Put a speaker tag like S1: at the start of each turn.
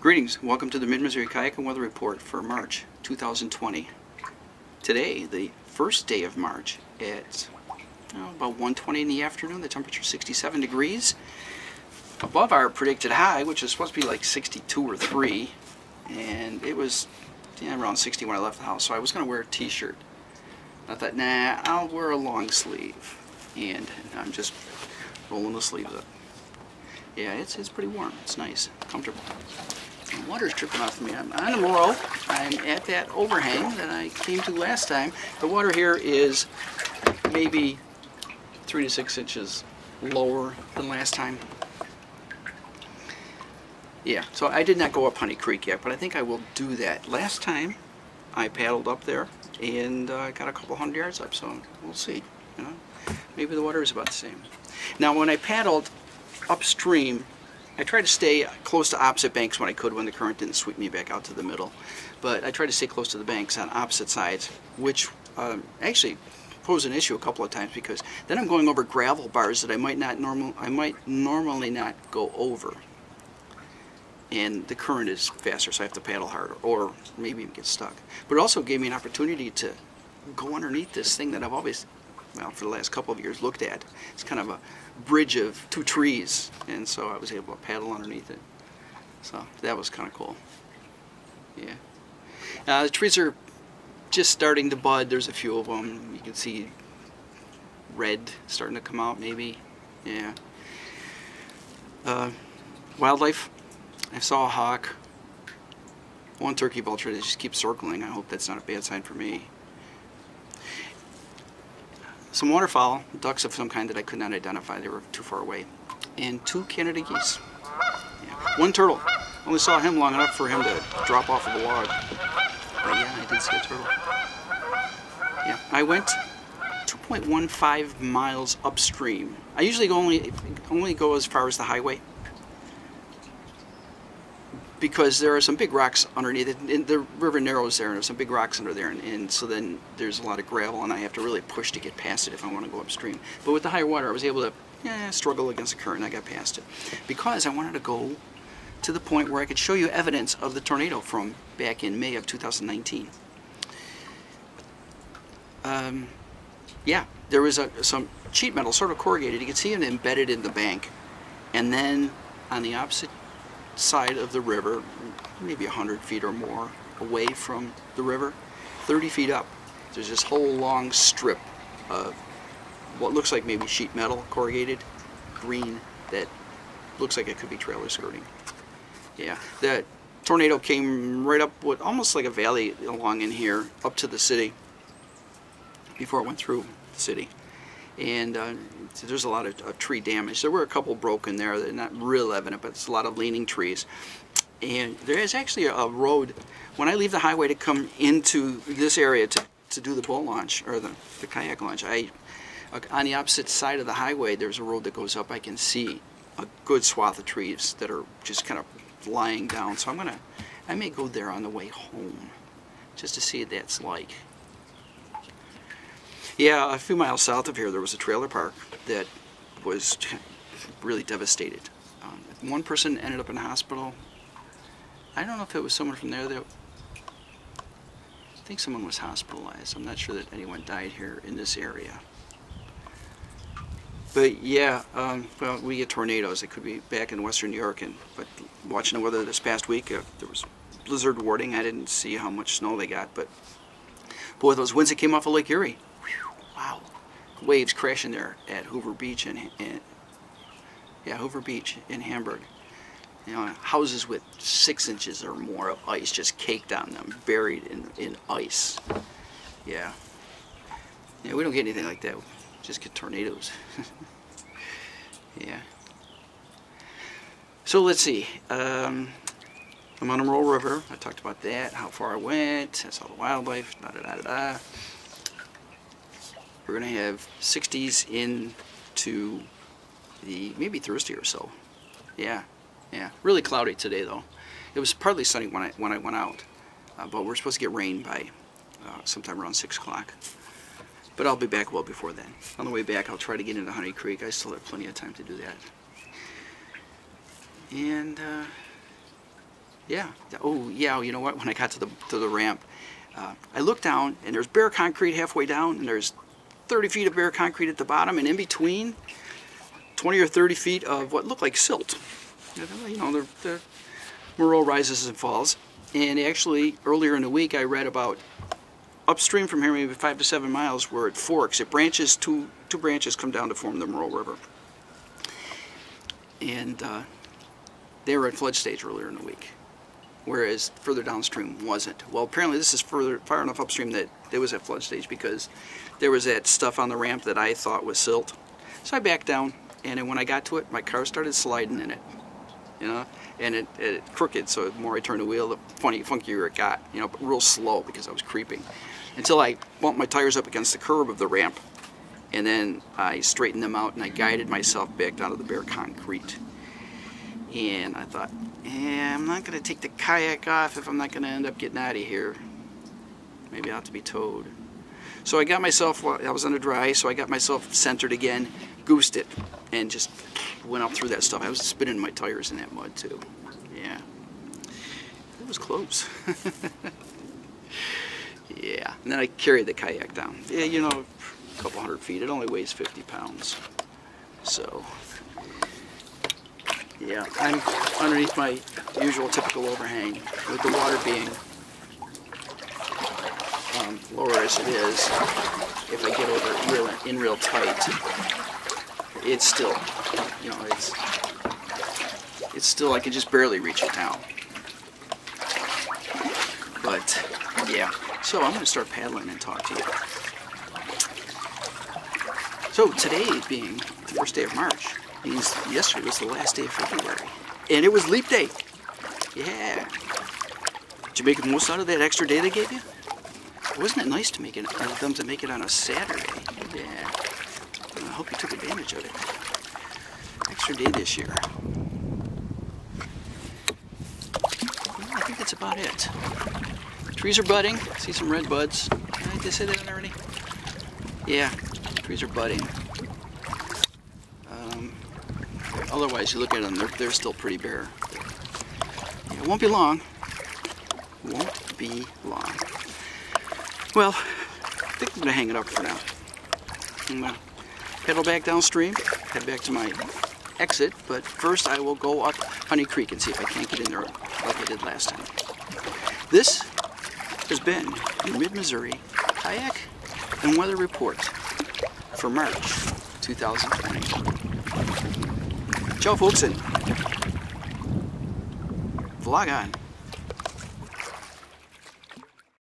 S1: Greetings, welcome to the Mid-Missouri Kayak and Weather Report for March 2020. Today, the first day of March, at about 1:20 in the afternoon, the temperature is 67 degrees. Above our predicted high, which is supposed to be like 62 or 3, and it was around 60 when I left the house, so I was going to wear a t-shirt. I thought, nah, I'll wear a long sleeve, and I'm just rolling the sleeves up. Yeah, it's pretty warm. It's nice, comfortable. The water's dripping off of me. I'm on a row. I'm at that overhang that I came to last time. The water here is maybe 3 to 6 inches lower than last time. Yeah, so I did not go up Honey Creek yet, but I think I will do that. Last time I paddled up there and got a couple hundred yards up, so we'll see. You know, maybe the water is about the same. Now, when I paddled upstream, I tried to stay close to opposite banks when I could, when the current didn't sweep me back out to the middle. But I tried to stay close to the banks on opposite sides, which actually posed an issue a couple of times, because then I'm going over gravel bars that I might normally not go over, and the current is faster, so I have to paddle harder, or maybe even get stuck. But it also gave me an opportunity to go underneath this thing that I've always, well, for the last couple of years, looked at. It's kind of a bridge of 2 trees, and so I was able to paddle underneath it. So that was kind of cool. Yeah. The trees are just starting to bud. There's a few of them. You can see red starting to come out, maybe. Yeah. Wildlife. I saw a hawk. One turkey vulture that just keeps circling. I hope that's not a bad sign for me. Some waterfowl, ducks of some kind that I could not identify, they were too far away, and 2 Canada geese. Yeah. 1 turtle. Only saw him long enough for him to drop off of the log. But yeah, I did see a turtle. Yeah, I went 2.15 miles upstream. I usually only go as far as the highway, because there are some big rocks underneath it, and the river narrows there, and there's some big rocks under there, and so then there's a lot of gravel, and I have to really push to get past it if I want to go upstream. But with the higher water, I was able to struggle against the current, and I got past it, because I wanted to go to the point where I could show you evidence of the tornado from back in May of 2019. Yeah, there was some sheet metal, sort of corrugated. You can see it embedded in the bank, and then on the opposite side of the river, maybe 100 feet or more away from the river, 30 feet up, there's this whole long strip of what looks like maybe sheet metal, corrugated, green, that looks like it could be trailer skirting. Yeah, the tornado came right up with almost like a valley along in here, up to the city, before it went through the city. And there's a lot of tree damage. There were a couple broken there. They're not real evident, but it's a lot of leaning trees. And there is actually a road. When I leave the highway to come into this area to do the boat launch, or the kayak launch, on the opposite side of the highway, there's a road that goes up. I can see a good swath of trees that are just kind of lying down. So I may go there on the way home, just to see what that's like. Yeah, a few miles south of here, there was a trailer park that was really devastated. 1 person ended up in the hospital. I don't know if it was someone from there. I think someone was hospitalized. I'm not sure that anyone died here in this area. But yeah, well, we get tornadoes. It could be back in western New York. But watching the weather this past week, there was blizzard warning. I didn't see how much snow they got, but boy, those winds that came off of Lake Erie. Wow, waves crashing there at Hoover Beach Hoover Beach in Hamburg. You know, houses with 6 inches or more of ice just caked on them, buried in ice. Yeah, we don't get anything like that. We just get tornadoes. Yeah. So let's see. I'm on the Roll River. I talked about that. How far I went. I saw the wildlife. We're going to have 60s into the maybe Thursday or so. Yeah. Really cloudy today though. It was partly sunny when I went out, but we're supposed to get rain by sometime around 6 o'clock. But I'll be back well before then. On the way back, I'll try to get into Honey Creek. I still have plenty of time to do that. And Yeah. Oh, yeah. You know what? When I got to the ramp, I looked down, and there's bare concrete halfway down, and there's 30 feet of bare concrete at the bottom, and in between, 20 or 30 feet of what looked like silt. You know, the Moreau rises and falls. And actually, earlier in the week, I read about upstream from here, maybe 5 to 7 miles, where it forks. It branches, two branches come down to form the Moreau River. And they were at flood stage earlier in the week, whereas further downstream wasn't. Well, apparently this is far enough upstream that it was at flood stage, because there was that stuff on the ramp that I thought was silt. So I backed down, and then when I got to it, my car started sliding in it, you know, and it crooked. So the more I turned the wheel, the funkier it got, you know, but real slow because I was creeping, until I bumped my tires up against the curb of the ramp, and then I straightened them out and I guided myself back down to the bare concrete. And I thought, I'm not going to take the kayak off if I'm not going to end up getting out of here. Maybe I ought to be towed. So I got myself, I was on the dry, so I got myself centered again, goosed it, and just went up through that stuff. I was spinning my tires in that mud too. Yeah. It was close. Yeah. And then I carried the kayak down. Yeah, you know, a couple 100 feet. It only weighs 50 pounds. So, yeah, I'm underneath my usual typical overhang, with the water being lower as it is. If I get over in real tight, it's still, you know, it's still, I can just barely reach it now. But yeah, so I'm going to start paddling and talk to you. So today being the first day of March means yesterday was the last day of February, and it was leap day. Yeah. Did you make the most out of that extra day they gave you? Wasn't it nice to make it, them to make it on a Saturday? Yeah. I hope you took advantage of it. Extra day this year. Well, I think that's about it. Trees are budding. See some red buds. Did I say that already? Yeah, trees are budding. Otherwise, you look at them, they're still pretty bare. Yeah, it won't be long. Won't be long. Well, I think I'm going to hang it up for now. I'm going to pedal back downstream, head back to my exit, but first I will go up Honey Creek and see if I can't get in there like I did last time. This has been your Mid-Missouri Kayak and Weather Report for March 2020. Ciao folks, and vlog on.